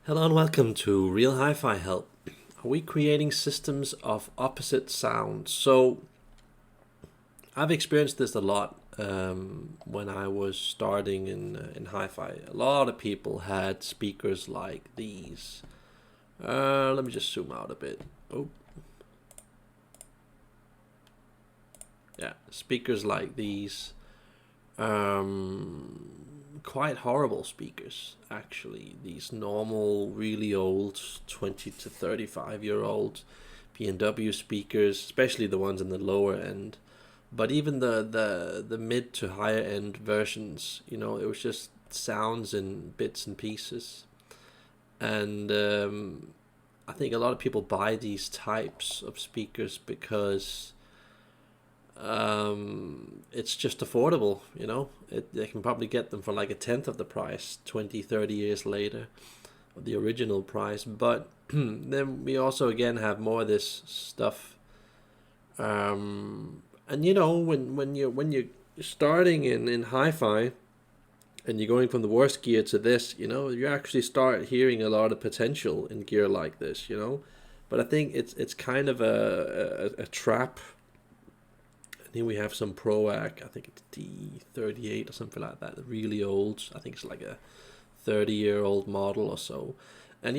Hello and welcome to Real Hi-Fi Help. Are we creating systems of opposite sound? So I've experienced this a lot when I was starting in hi-fi. A lot of people had speakers like these. Let me just zoom out a bit. Oh, yeah, speakers like these. Quite horrible speakers, actually. These normal, really old, 20 to 35-year-old B&W speakers, especially the ones in the lower end. But even the mid to higher end versions, it was just sounds in bits and pieces. And I think a lot of people buy these types of speakers because it's just affordable. They can probably get them for like a tenth of the price 20, 30 years later of the original price. But then we also again have more of this stuff. And when you're starting in hi-fi and you're going from the worst gear to this, you actually start hearing a lot of potential in gear like this. But I think it's kind of a trap. I think we have some ProAC. I think it's D38 or something like that. Really old. I think it's like a 30-year-old model or so. And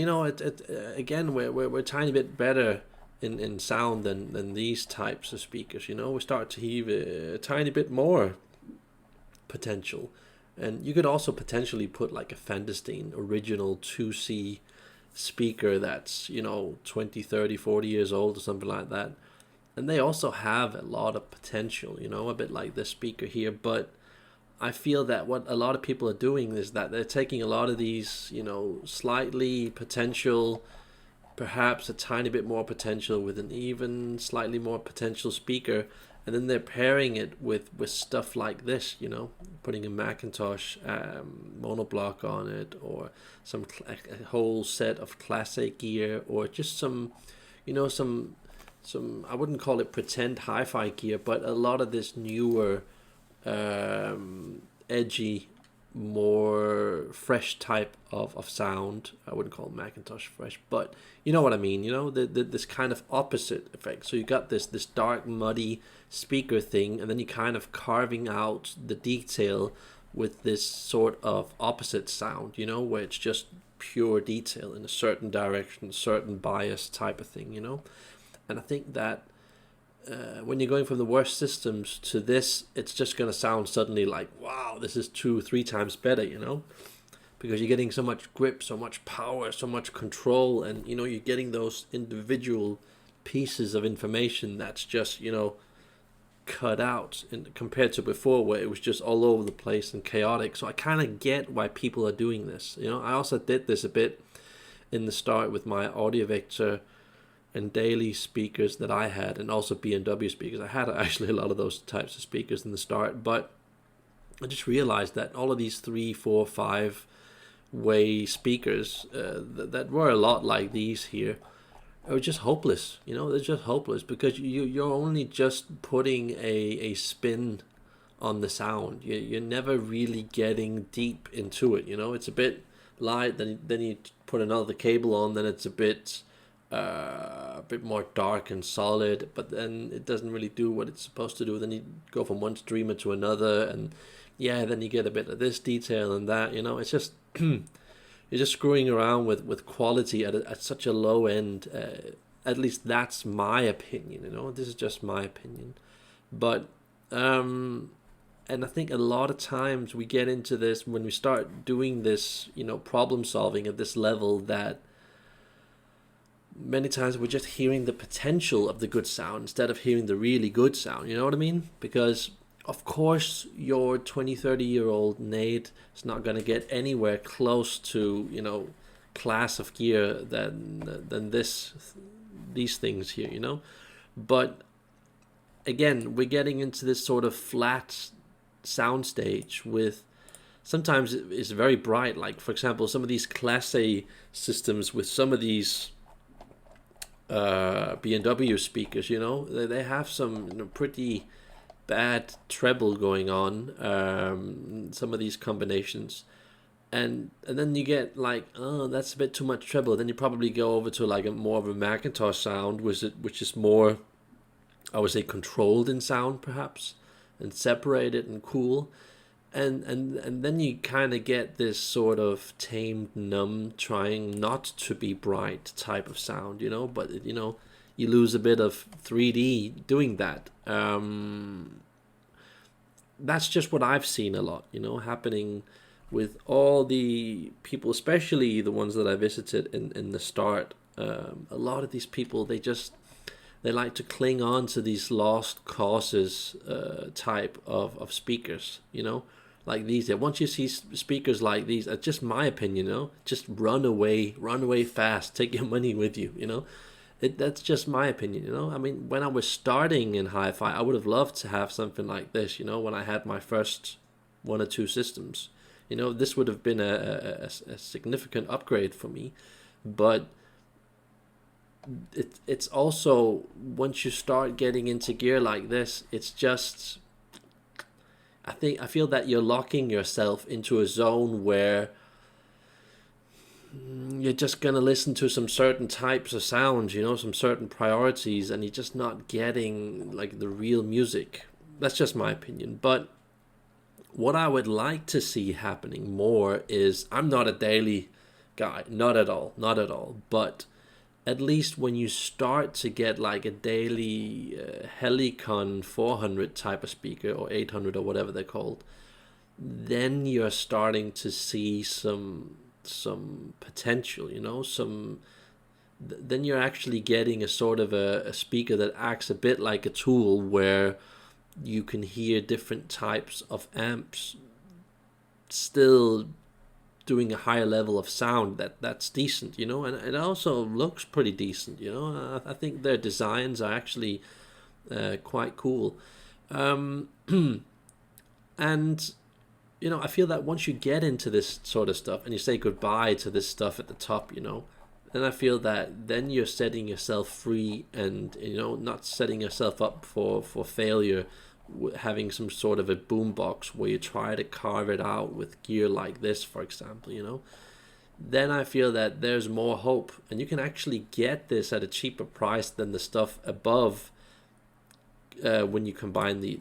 again, we're a tiny bit better in sound than these types of speakers. We start to hear a tiny bit more potential. And you could also potentially put like a Fenderstein original 2C speaker that's 20, 30, 40 years old or something like that. And they also have a lot of potential, a bit like this speaker here. But I feel that what a lot of people are doing is that they're taking a lot of these, slightly potential, perhaps a tiny bit more potential with an even slightly more potential speaker, and then they're pairing it with stuff like this, putting a Macintosh monoblock on it, or a whole set of classic gear, or just some I wouldn't call it pretend hi-fi gear, but a lot of this newer, edgy, more fresh type of sound. I wouldn't call Macintosh fresh, but you know what I mean. This kind of opposite effect. So you got this dark, muddy speaker thing, and then you kind of carving out the detail with this sort of opposite sound. Where it's just pure detail in a certain direction, certain bias type of thing. And I think that when you're going from the worst systems to this, it's just going to sound suddenly like, wow, this is 2-3 times better, because you're getting so much grip, so much power, so much control, and you're getting those individual pieces of information that's just cut out, and compared to before where it was just all over the place and chaotic. So I kind of get why people are doing this. I also did this a bit in the start with my Audio Vector and daily speakers that I had, and also B&W speakers. I had actually a lot of those types of speakers in the start, but I just realized that all of these 3, 4, 5 way speakers that were a lot like these here are just hopeless. They're just hopeless because you're only just putting a spin on the sound. You're never really getting deep into it. It's a bit light, then you put another cable on, then it's a bit more dark and solid, but then it doesn't really do what it's supposed to do. Then you go from one streamer to another, and then you get a bit of this detail and that. It's just you're just screwing around with quality at such a low end. At least that's my opinion. This is just my opinion, but and I think a lot of times we get into this when we start doing this, problem solving at this level, that many times we're just hearing the potential of the good sound instead of hearing the really good sound. You know what I mean? Because of course your 20, 30-year-old Nate is not going to get anywhere close to class of gear than these things here. But again, we're getting into this sort of flat soundstage with, sometimes it's very bright, like for example some of these class A systems with some of these B&W speakers, they have some pretty bad treble going on, some of these combinations, and then you get like, oh, that's a bit too much treble. Then you probably go over to like a more of a Macintosh sound, which is more, I would say, controlled in sound perhaps, and separated and cool. And then you kind of get this sort of tamed, numb, trying not to be bright type of sound, but you lose a bit of 3D doing that. That's just what I've seen a lot, happening with all the people, especially the ones that I visited in the start. A lot of these people, they like to cling on to these lost causes type of speakers, like these. Once you see speakers like these, that's just my opinion, just run away fast, take your money with you, that's just my opinion, I mean, when I was starting in hi-fi, I would have loved to have something like this, when I had my first one or two systems. This would have been a significant upgrade for me. But it's also, once you start getting into gear like this, it's just, I feel that you're locking yourself into a zone where you're just gonna listen to some certain types of sounds, some certain priorities, and you're just not getting like the real music. That's just my opinion. But what I would like to see happening more is, I'm not a daily guy, not at all. But at least when you start to get like a daily Helicon 400 type of speaker, or 800 or whatever they're called, then you're starting to see some potential, then you're actually getting a sort of a speaker that acts a bit like a tool, where you can hear different types of amps still doing a higher level of sound that's decent, and it also looks pretty decent, I think their designs are actually quite cool. And I feel that once you get into this sort of stuff and you say goodbye to this stuff at the top, then I feel that then you're setting yourself free, and not setting yourself up for failure, having some sort of a boombox where you try to carve it out with gear like this, for example. Then I feel that there's more hope, and you can actually get this at a cheaper price than the stuff above, when you combine the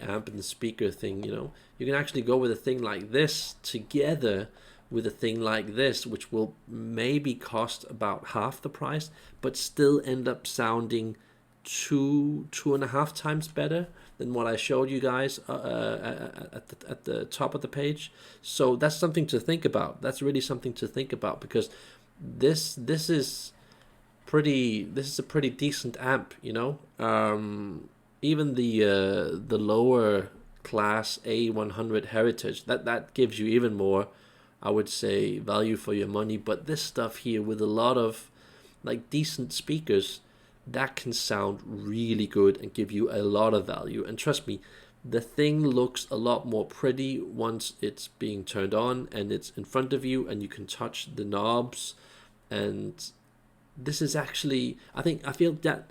amp and the speaker thing. You can actually go with a thing like this together with a thing like this, which will maybe cost about half the price, but still end up sounding 2.5 times better than what I showed you guys at the top of the page. So that's something to think about. That's really something to think about, because this is a pretty decent amp. Even the lower class A100 Heritage, that gives you even more, I would say, value for your money. But this stuff here, with a lot of like decent speakers, that can sound really good and give you a lot of value. And trust me, the thing looks a lot more pretty once it's being turned on and it's in front of you and you can touch the knobs. And this is actually, I feel that,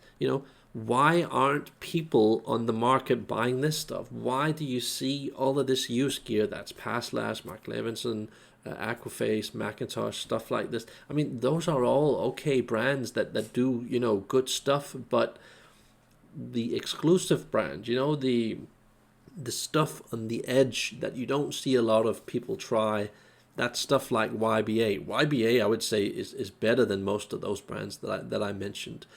why aren't people on the market buying this stuff? Why do you see all of this used gear that's Passlash, Mark Levinson, Aquaface, Macintosh, stuff like this? I mean, those are all okay brands that do, good stuff, but the exclusive brand, the stuff on the edge that you don't see a lot of people try, that stuff like YBA. YBA, I would say, is better than most of those brands that I mentioned.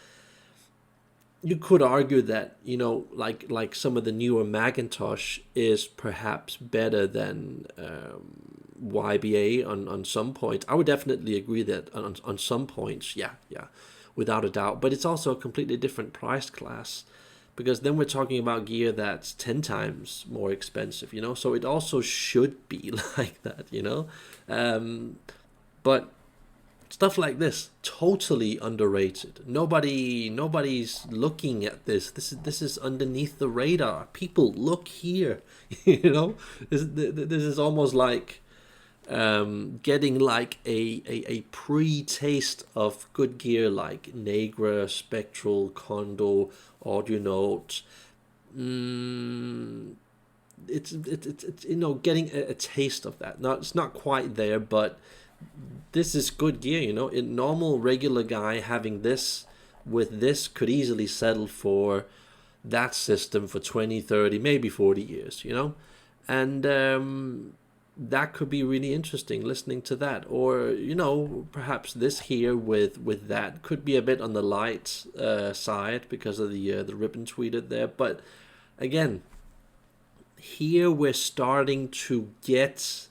You could argue that, like some of the newer Macintosh is perhaps better than YBA on some points. I would definitely agree that on some points, yeah, without a doubt. But it's also a completely different price class, because then we're talking about gear that's 10 times more expensive, so it also should be like that, but stuff like this, totally underrated. Nobody's looking at this. This is underneath the radar. People, look here. This is almost like getting like a pre-taste of good gear like Negra, Spectral, Kondo, Audio Note. it's getting a taste of that. Now it's not quite there, but this is good gear. A normal regular guy having this with this could easily settle for that system for 20, 30, maybe 40 years. And that could be really interesting listening to that. Or perhaps this here with that could be a bit on the light side because of the ribbon tweeted there. But again, here we're starting to get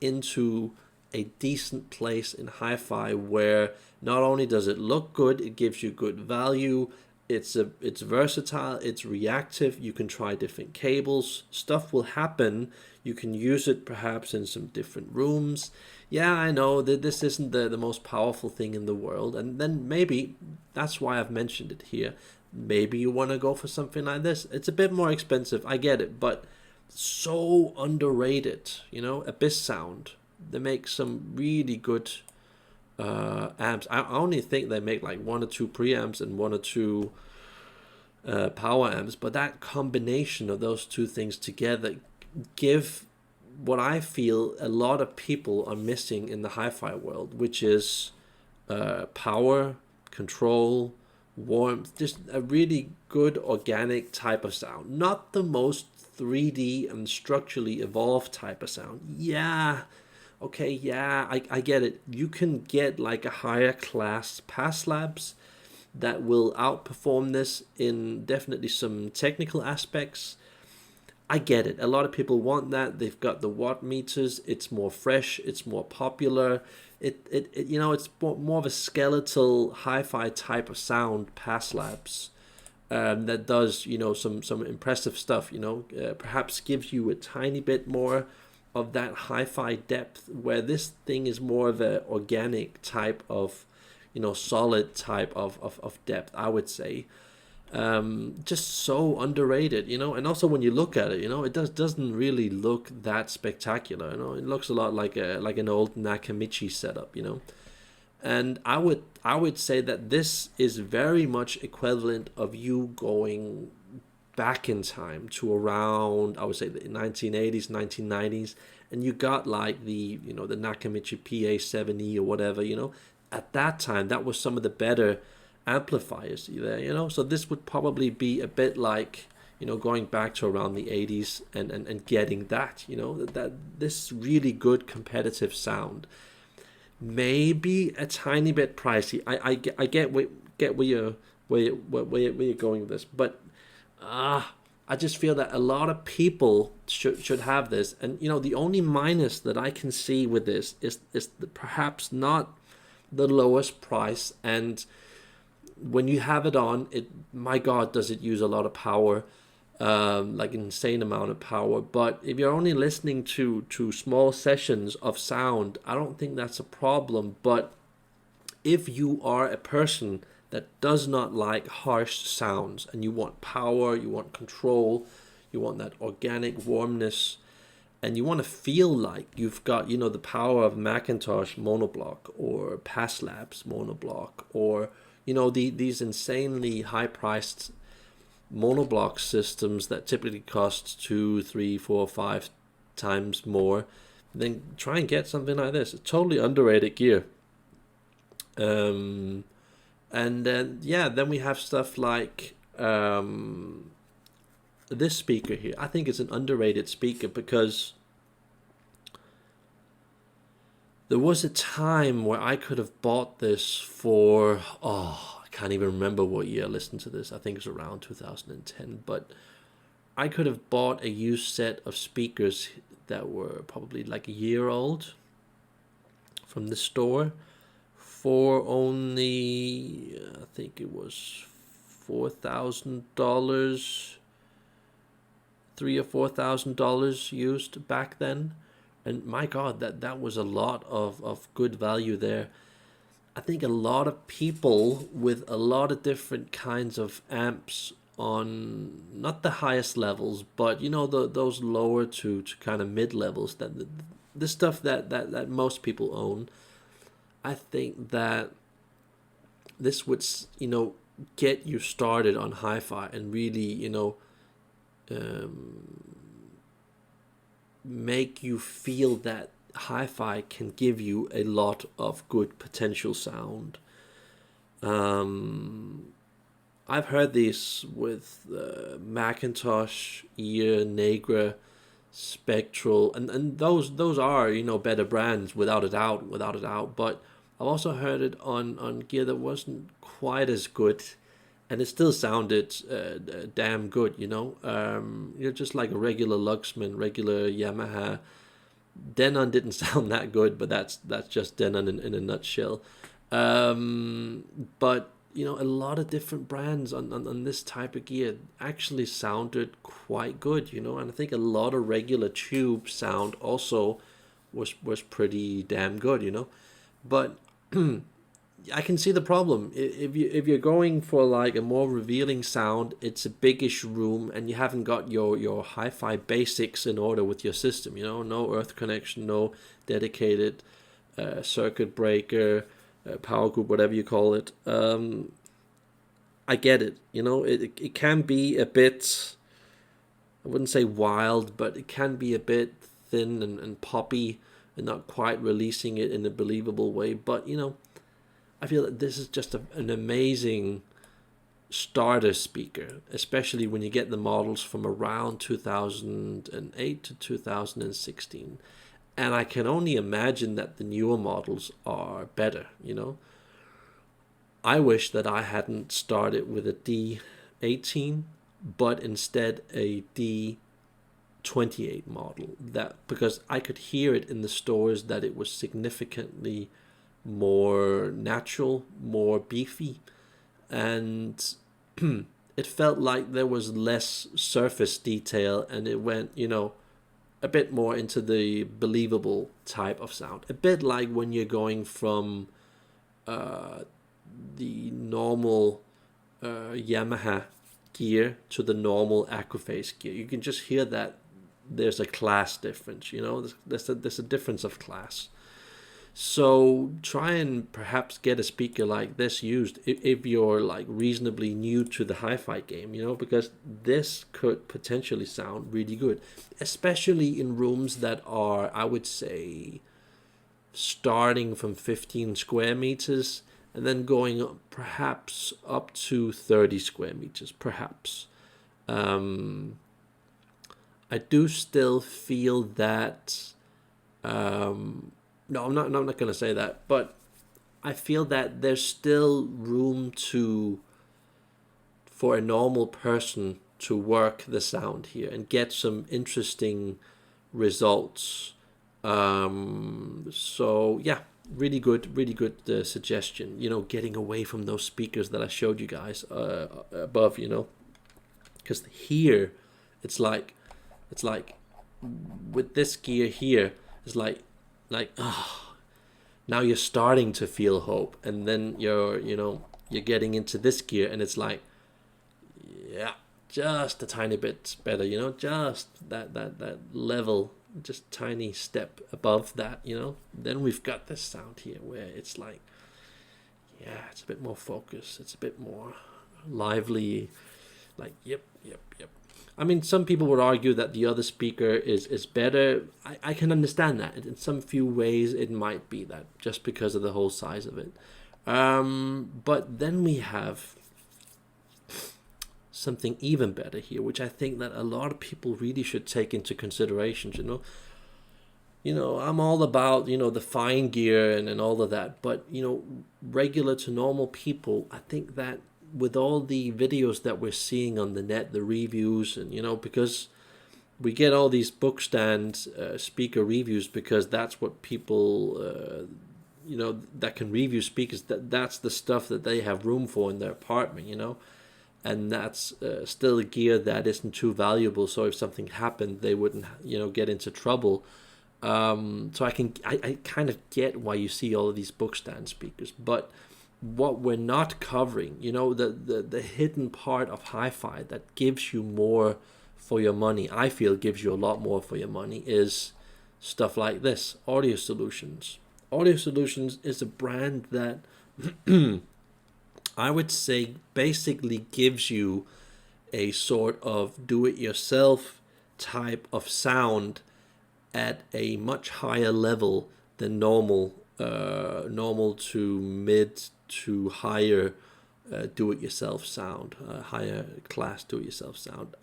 into a decent place in hi-fi where not only does it look good, it gives you good value, it's versatile, it's reactive, you can try different cables, stuff will happen, you can use it perhaps in some different rooms. Yeah, I know that this isn't the most powerful thing in the world, and then maybe that's why I've mentioned it here. Maybe you want to go for something like this. It's a bit more expensive, I get it, but so underrated. Abyss Sound, they make some really good amps. I only think they make like 1 or 2 preamps and 1 or 2 power amps, but that combination of those two things together give what I feel a lot of people are missing in the hi-fi world, which is power, control, warmth, just a really good organic type of sound. Not the most 3D and structurally evolved type of sound. Yeah, okay, yeah, I get it. You can get like a higher class pass labs that will outperform this in definitely some technical aspects. I get it. A lot of people want that. They've got the watt meters. It's more fresh. It's more popular. It's more of a skeletal hi-fi type of sound pass labs. That does some impressive stuff. Perhaps gives you a tiny bit more of that hi-fi depth, where this thing is more of a organic type of solid type of depth, I would say. Just so underrated, and also when you look at it, it doesn't really look that spectacular. It looks a lot like an old Nakamichi setup, and I would say that this is very much equivalent of you going back in time to around, I would say, the 1980s, 1990s, and you got like the Nakamichi PA7E or whatever. At that time, that was some of the better amplifiers there. So this would probably be a bit like going back to around the 80s and getting that that this really good competitive sound. Maybe a tiny bit pricey. I get where you're going with this, but I just feel that a lot of people should have this. And the only minus that I can see with this is perhaps not the lowest price, and when you have it on, my God, does it use a lot of power, like an insane amount of power. But if you're only listening to small sessions of sound, I don't think that's a problem. But if you are a person that does not like harsh sounds and you want power, you want control, you want that organic warmness, and you want to feel like you've got the power of Macintosh monoblock or Pass Labs monoblock, or these insanely high-priced monoblock systems that typically cost 2, 3, 4, 5 times more, then try and get something like this. It's totally underrated gear. And then then we have stuff like this speaker here. I think it's an underrated speaker because there was a time where I could have bought this for, I can't even remember what year I listened to this. I think it's around 2010. But I could have bought a used set of speakers that were probably like a year old from the store for only, I think it was $4,000, $3,000 or $4,000 used back then. And my God, that was a lot of good value there. I think a lot of people with a lot of different kinds of amps on not the highest levels, but those lower to kind of mid levels, that the stuff that most people own. I think that this would get you started on hi-fi and really make you feel that hi-fi can give you a lot of good potential sound. Um, I've heard these with Macintosh, Ear, Negra, Spectral, and those are, you know, better brands without a doubt, without a doubt. But I've also heard it on gear that wasn't quite as good, and it still sounded damn good, you know. Just like a regular Luxman, regular Yamaha. Denon didn't sound that good, but that's just Denon in a nutshell. But you know, a lot of different brands on this type of gear actually sounded quite good, you know, and I think a lot of regular tube sound also was pretty damn good, you know. But I can see the problem. If you're going for like a more revealing sound, it's a biggish room, and you haven't got your hi-fi basics in order with your system. You know, no earth connection, no dedicated circuit breaker, power group, whatever you call it. I get it. You know, it can be a bit. I wouldn't say wild, but it can be a bit thin and poppy, and not quite releasing it in a believable way. But you know, I feel that this is just an amazing starter speaker, especially when you get the models from around 2008 to 2016. And I can only imagine that the newer models are better, you know. I wish that I hadn't started with a D18, but instead a D28 model. That because I could hear it in the stores that it was significantly more natural, more beefy, and it felt like there was less surface detail, and it went, you know, a bit more into the believable type of sound. A bit like when you're going from uh, the normal Yamaha gear to the normal Aquaphase gear. You can just hear that there's a class difference, you know, there's a difference of class. So try and perhaps get a speaker like this used if you're like reasonably new to the hi-fi game, you know, because this could potentially sound really good, especially in rooms that are, I would say, starting from 15 square meters and then going up, perhaps up to 30 square meters, perhaps. Um, I do still feel that. No, I'm not going to say that, but I feel that there's still room for a normal person to work the sound here and get some interesting results. So yeah, really good suggestion. You know, getting away from those speakers that I showed you guys above. You know, because here, it's like with this gear here, it's like now you're starting to feel hope, and then you're getting into this gear, and it's like, yeah, just a tiny bit better, you know, just that level, just tiny step above that, you know. Then we've got this sound here where it's like, yeah, it's a bit more focused, it's a bit more lively, like yep. I mean, some people would argue that the other speaker is better. I can understand that. In some few ways, it might be that, just because of the whole size of it. But then we have something even better here, which I think that a lot of people really should take into consideration. I'm all about, the fine gear and all of that. But, regular to normal people, I think that with all the videos that we're seeing on the net, the reviews, and because we get all these book stand speaker reviews, because that's what people that can review speakers, that's the stuff that they have room for in their apartment, and that's still a gear that isn't too valuable, so if something happened they wouldn't get into trouble. So I kind of get why you see all of these book stand speakers, but what we're not covering, the hidden part of hi-fi that gives you more for your money, I feel gives you a lot more for your money, is stuff like this. Audio Solutions. Audio Solutions is a brand that I would say basically gives you a sort of do-it-yourself type of sound at a much higher level than normal to mid to higher do-it-yourself sound, higher class do-it-yourself sound.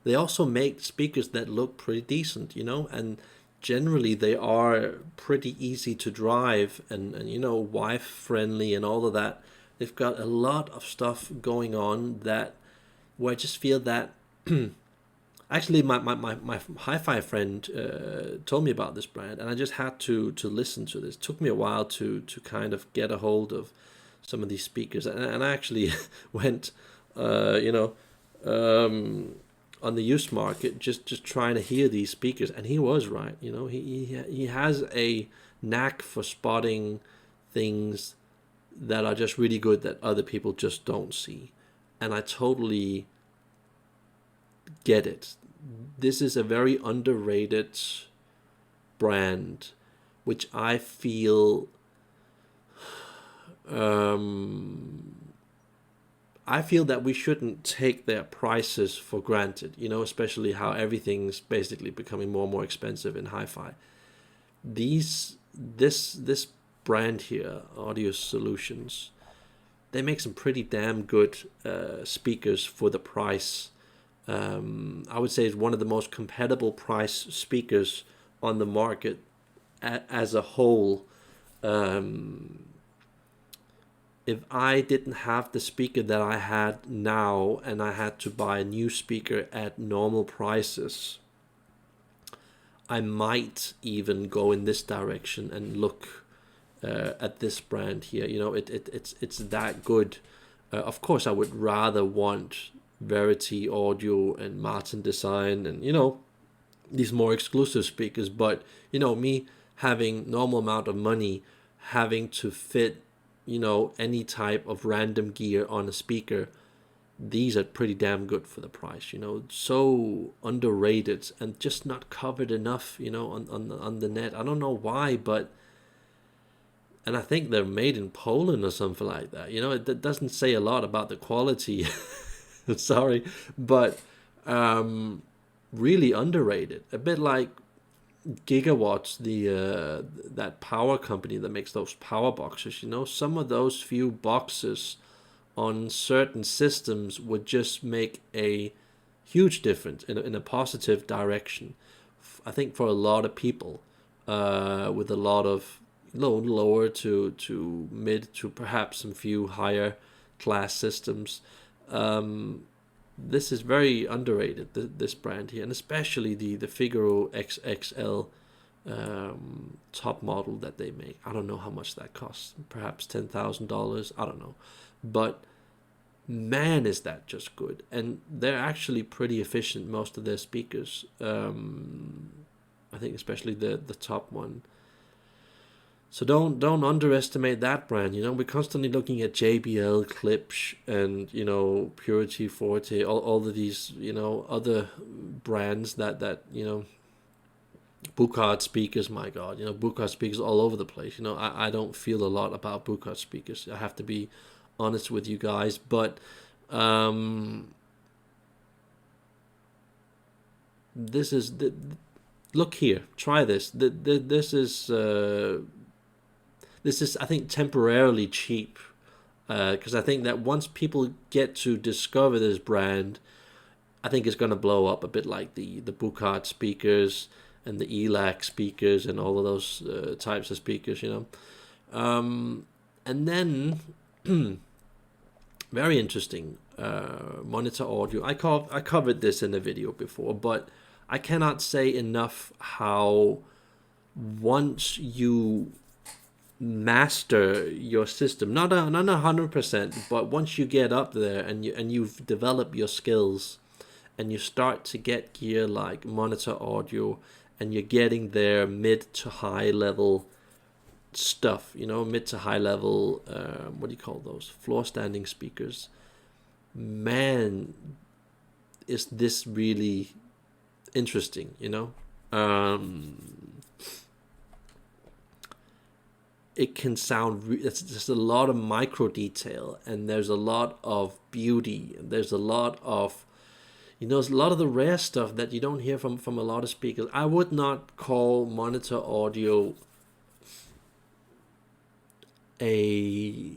They also make speakers that look pretty decent, and generally they are pretty easy to drive and wife friendly and all of that. They've got a lot of stuff going on that where I just feel that actually my hi-fi friend told me about this brand, and I just had to listen to this. It took me a while to kind of get a hold of some of these speakers, and I actually went on the used market just trying to hear these speakers, and he was right. He has a knack for spotting things that are just really good that other people just don't see, and I totally get it. This is a very underrated brand, which I feel that we shouldn't take their prices for granted, especially how everything's basically becoming more and more expensive in hi-fi. This brand here, Audio Solutions, they make some pretty damn good speakers for the price. I would say it's one of the most compatible price speakers on the market as a whole. If I didn't have the speaker that I had now and I had to buy a new speaker at normal prices, I might even go in this direction and look at this brand here. It's that good. Of course, I would rather want Verity Audio and Martin Design and these more exclusive speakers, but me having normal amount of money, having to fit any type of random gear on a speaker, these are pretty damn good for the price. So underrated and just not covered enough on the net. I don't know why, and I think they're made in Poland or something like that. It doesn't say a lot about the quality. Sorry, but really underrated. A bit like Gigawatts, that power company that makes those power boxes. Some of those few boxes on certain systems would just make a huge difference in a positive direction. I think for a lot of people, with a lot of lower to mid to perhaps some few higher class systems. This is very underrated, this brand here, and especially the Figaro XXL top model that they make. I don't know how much that costs, perhaps $10,000, I don't know, but man, is that just good. And they're actually pretty efficient, most of their speakers. I think especially the top one. So don't underestimate that brand. We're constantly looking at JBL, Klipsch, and Purity, Forte, all of these other brands that Buchard speakers. My God, Buchard speakers all over the place. I don't feel a lot about Buchard speakers. I have to be honest with you guys, but this is look here. Try this. This is, I think, temporarily cheap, because I think that once people get to discover this brand, I think it's going to blow up a bit like the Buchard speakers and the ELAC speakers and all of those types of speakers, And then, very interesting, monitor audio. I covered this in a video before, but I cannot say enough how once you master your system, not 100%, but once you get up there and you've developed your skills and you start to get gear like monitor audio and you're getting their mid to high level stuff, mid to high level, what do you call those, floor standing speakers, man, is this really interesting. It can sound, it's just a lot of micro detail, and there's a lot of beauty, and there's a lot of There's a lot of the rare stuff that you don't hear from a lot of speakers. I would not call monitor audio a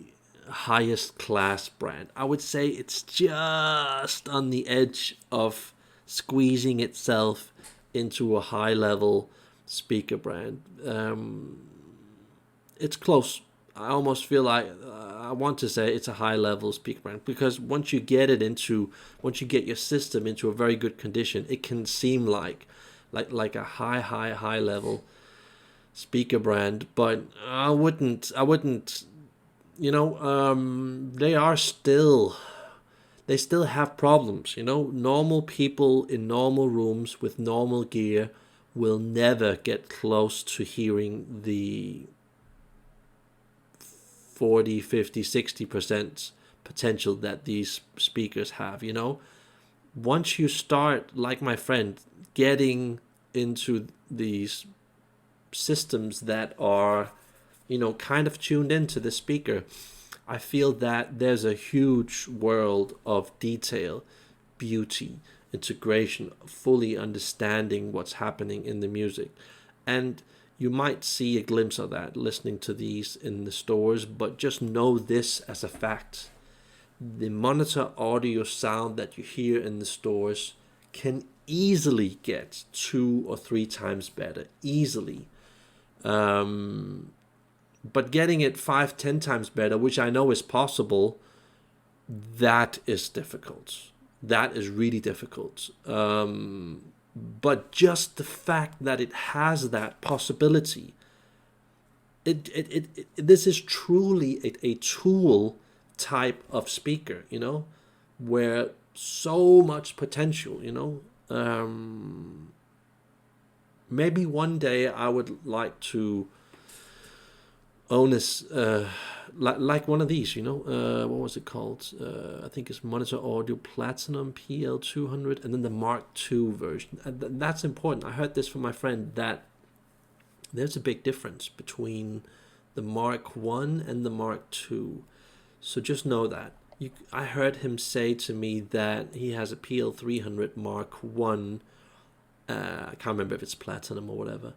highest class brand. I would say it's just on the edge of squeezing itself into a high level speaker brand. It's close. I almost feel like I want to say it's a high level speaker brand, because once you get your system into a very good condition, it can seem like a high level speaker brand. But I wouldn't they still have problems. Normal people in normal rooms with normal gear will never get close to hearing the 40, 50, 60% potential that these speakers have. Once you start, like my friend, getting into these systems that are kind of tuned into the speaker, I feel that there's a huge world of detail, beauty, integration, fully understanding what's happening in the music. And you might see a glimpse of that listening to these in the stores, but just know this as a fact. The monitor audio sound that you hear in the stores can easily get 2 or 3 times better, easily. But getting it 5, 10 times better, which I know is possible, that is difficult. That is really difficult. But just the fact that it has that possibility, this is truly a tool type of speaker, where so much potential, maybe one day I would like to own this, like one of these, what was it called? I think it's Monitor Audio Platinum PL200, and then the Mark II version. That's important. I heard this from my friend, that there's a big difference between the Mark I and the Mark II. So just know that. I heard him say to me that he has a PL300 Mark I. I can't remember if it's Platinum or whatever.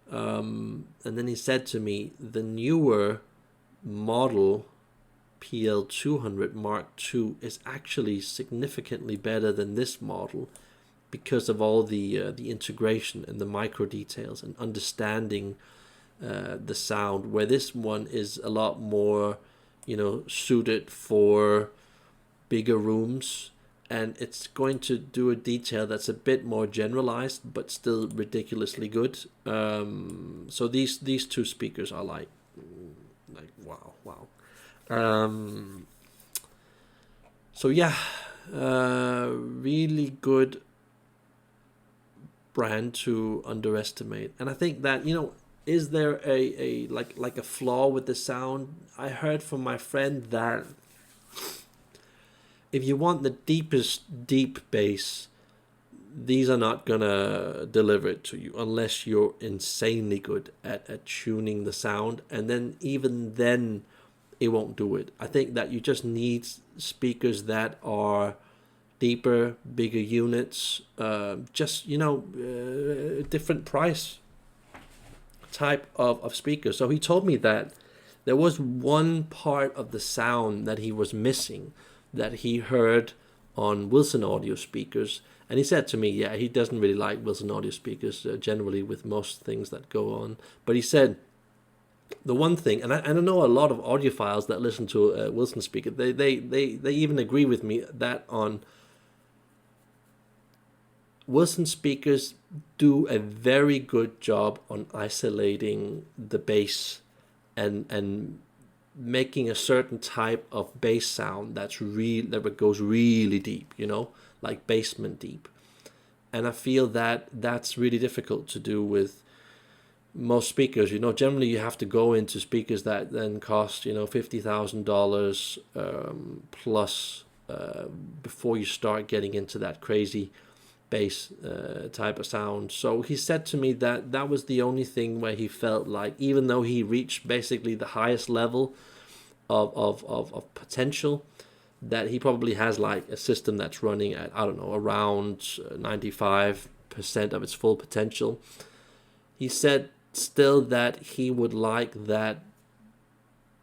And then he said to me, the newer model PL200 Mark II is actually significantly better than this model, because of all the integration and the micro details and understanding the sound, where this one is a lot more suited for bigger rooms, and it's going to do a detail that's a bit more generalized but still ridiculously good. So these two speakers are like wow. So yeah, really good brand to underestimate. And I think that, is there a like a flaw with the sound? I heard from my friend that if you want the deepest deep bass, these are not gonna deliver it to you unless you're insanely good at tuning the sound, and then even then it won't do it. I think that you just need speakers that are deeper, bigger units, different price type of speaker. So he told me that there was one part of the sound that he was missing, that he heard on Wilson audio speakers. And he said to me, yeah, he doesn't really like Wilson audio speakers generally with most things that go on. But he said the one thing, and I know a lot of audiophiles that listen to a Wilson speaker, they even agree with me that on Wilson speakers do a very good job on isolating the bass and making a certain type of bass sound that goes really deep, like basement deep. And I feel that that's really difficult to do with most speakers. Generally you have to go into speakers that then cost $50,000 plus before you start getting into that crazy bass type of sound. So he said to me that that was the only thing where he felt like, even though he reached basically the highest level of potential, that he probably has like a system that's running at, I don't know, around 95% of its full potential. He said still that he would like that,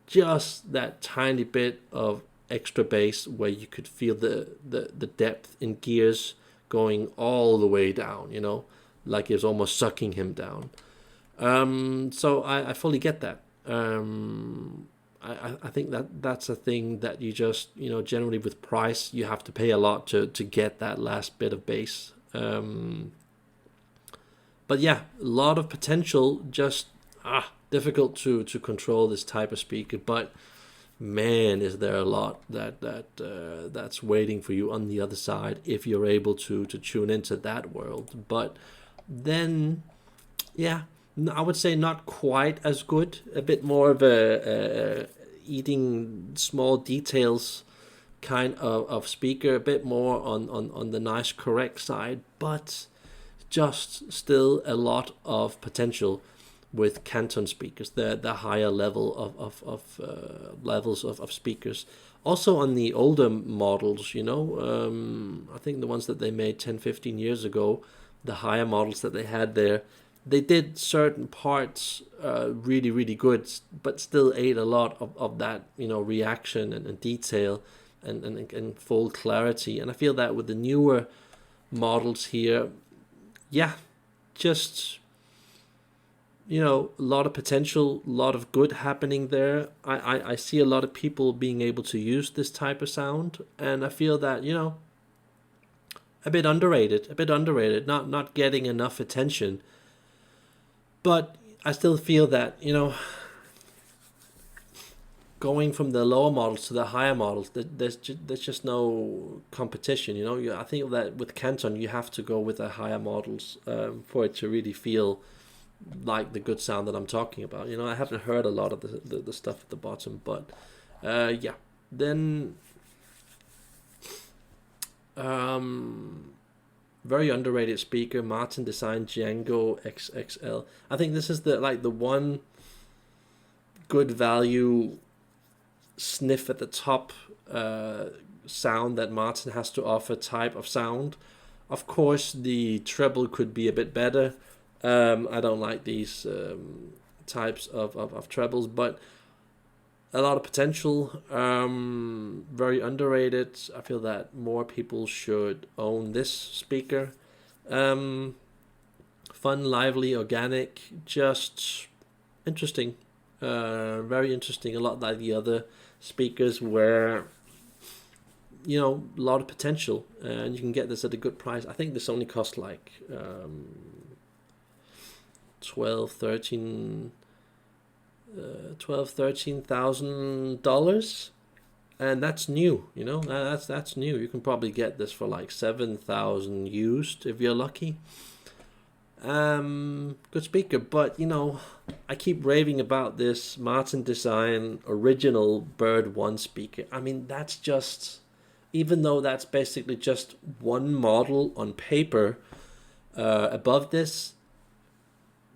just that tiny bit of extra bass where you could feel the depth in gears going all the way down, you know, like it's almost sucking him down. So I fully get that. I think that's a thing that you just, you know, generally with price, you have to pay a lot to get that last bit of bass. But yeah, a lot of potential, just difficult to control this type of speaker. But man, is there a lot that's waiting for you on the other side if you're able to tune into that world. But then, yeah, I would say not quite as good. A bit more of a eating small details kind of speaker. A bit more on the nice correct side, but just still a lot of potential with Canton speakers, the higher level of levels of speakers. Also on the older models, you know, I think the ones that they made 10, 15 years ago, the higher models that they had there, they did certain parts really, really good, but still ate a lot of that, you know, reaction and detail and full clarity. And I feel that with the newer models here, yeah, just, you know, a lot of potential, a lot of good happening there. I see a lot of people being able to use this type of sound, and I feel that, you know, a bit underrated, not getting enough attention. But I still feel that, you know, going from the lower models to the higher models, there's just no competition. You know, I think that with Canton, you have to go with the higher models for it to really feel like the good sound that I'm talking about. You know, I haven't heard a lot of the stuff at the bottom, but yeah. Then very underrated speaker, Martin Design Django XXL. I think this is the one good value sniff at the top sound that Martin has to offer type of sound. Of course, the treble could be a bit better. I don't like these types of trebles, but a lot of potential. Very underrated. I feel that more people should own this speaker. Fun, lively, organic, just interesting. Very interesting. A lot like the other speakers where, you know, a lot of potential, and you can get this at a good price. I think this only cost like 13,000 dollars, and that's new. You know, that's new. You can probably get this for like 7,000 used if you're lucky. Good speaker, but you know, I keep raving about this Martin Design original Bird 1 speaker. I mean, that's just, even though that's basically just one model on paper, above this,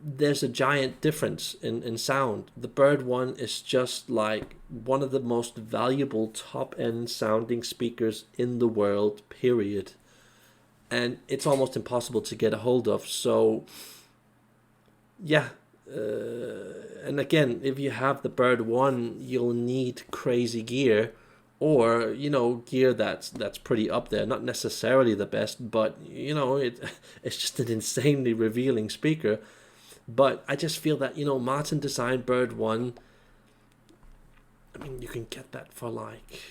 there's a giant difference in sound. The Bird 1 is just like one of the most valuable top-end sounding speakers in the world, period. And it's almost impossible to get a hold of. So, yeah. And again, if you have the Bird 1, you'll need crazy gear, or, you know, gear that's pretty up there. Not necessarily the best, but, you know, it's just an insanely revealing speaker. But I just feel that, you know, Martin Design Bird 1, I mean, you can get that for like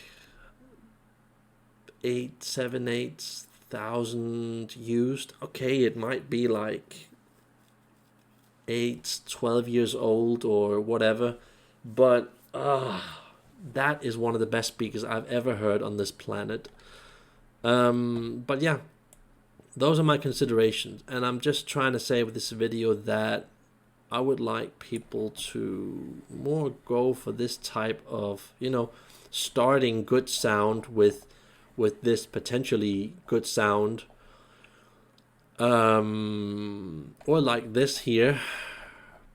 8,000 used. Okay, it might be like 12 years old or whatever, but that is one of the best speakers I've ever heard on this planet. But yeah, those are my considerations, and I'm just trying to say with this video that I would like people to more go for this type of, you know, starting good sound with this potentially good sound, or like this here,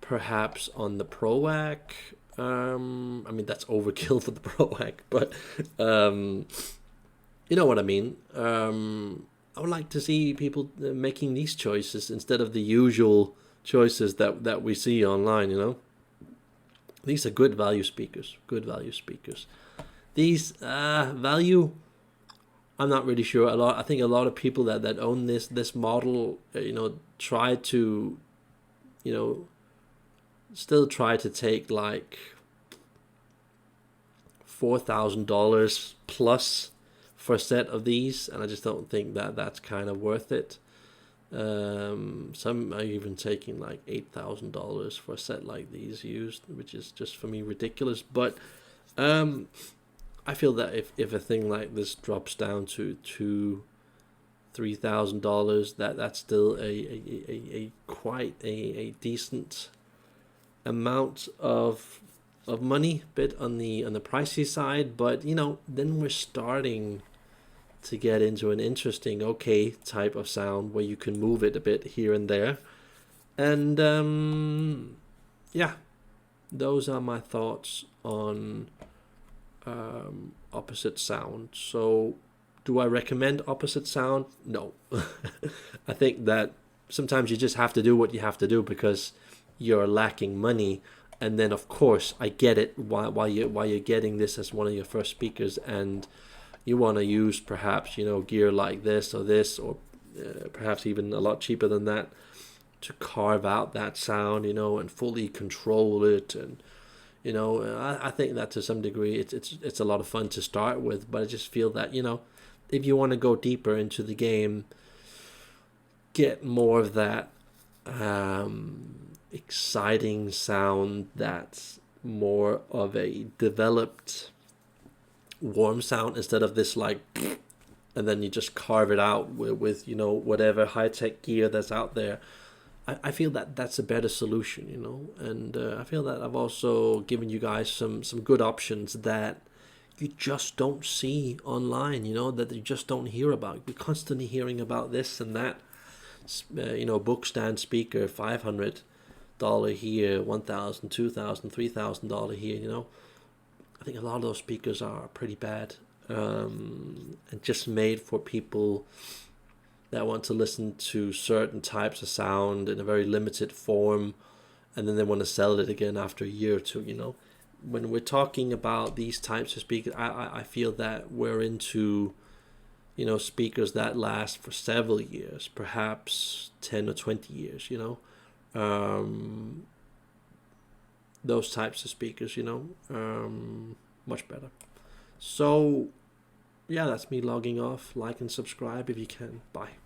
perhaps on the ProAC, I mean, that's overkill for the Pro Hack, but you know what I mean. I would like to see people making these choices instead of the usual choices that we see online. These are good value speakers. Good value speakers. These value, I'm not really sure. I think a lot of people that own this model, try to, still try to take like $4,000 plus for a set of these, and I just don't think that's kind of worth it. Some are even taking like $8,000 for a set like these used, which is just for me ridiculous. But I feel that if a thing like this drops down to $3,000, that's still a quite a decent amount of money, bit on the pricey side. But then we're starting to get into an interesting type of sound where you can move it a bit here and there. And yeah, those are my thoughts on opposite sound. So do I recommend opposite sound? No. I think that sometimes you just have to do what you have to do because you're lacking money. And then of course I get it why you're getting this as one of your first speakers, and you want to use perhaps gear like this or perhaps even a lot cheaper than that to carve out that sound, and fully control it. And I think that to some degree it's a lot of fun to start with, but I just feel that if you want to go deeper into the game, get more of that exciting sound that's more of a developed warm sound instead of this like and then you just carve it out with whatever high-tech gear that's out there. I feel that that's a better solution, and I feel that I've also given you guys some good options that you just don't see online, that you just don't hear about. You're constantly hearing about this and that, book stand speaker, $500 here, $1,000, $2,000, $3,000 here, I think a lot of those speakers are pretty bad, and just made for people that want to listen to certain types of sound in a very limited form, and then they want to sell it again after a year or two. When we're talking about these types of speakers, I feel that we're into speakers that last for several years, perhaps 10 or 20 years. Those types of speakers, much better. So yeah, that's me logging off. Like and subscribe if you can. Bye.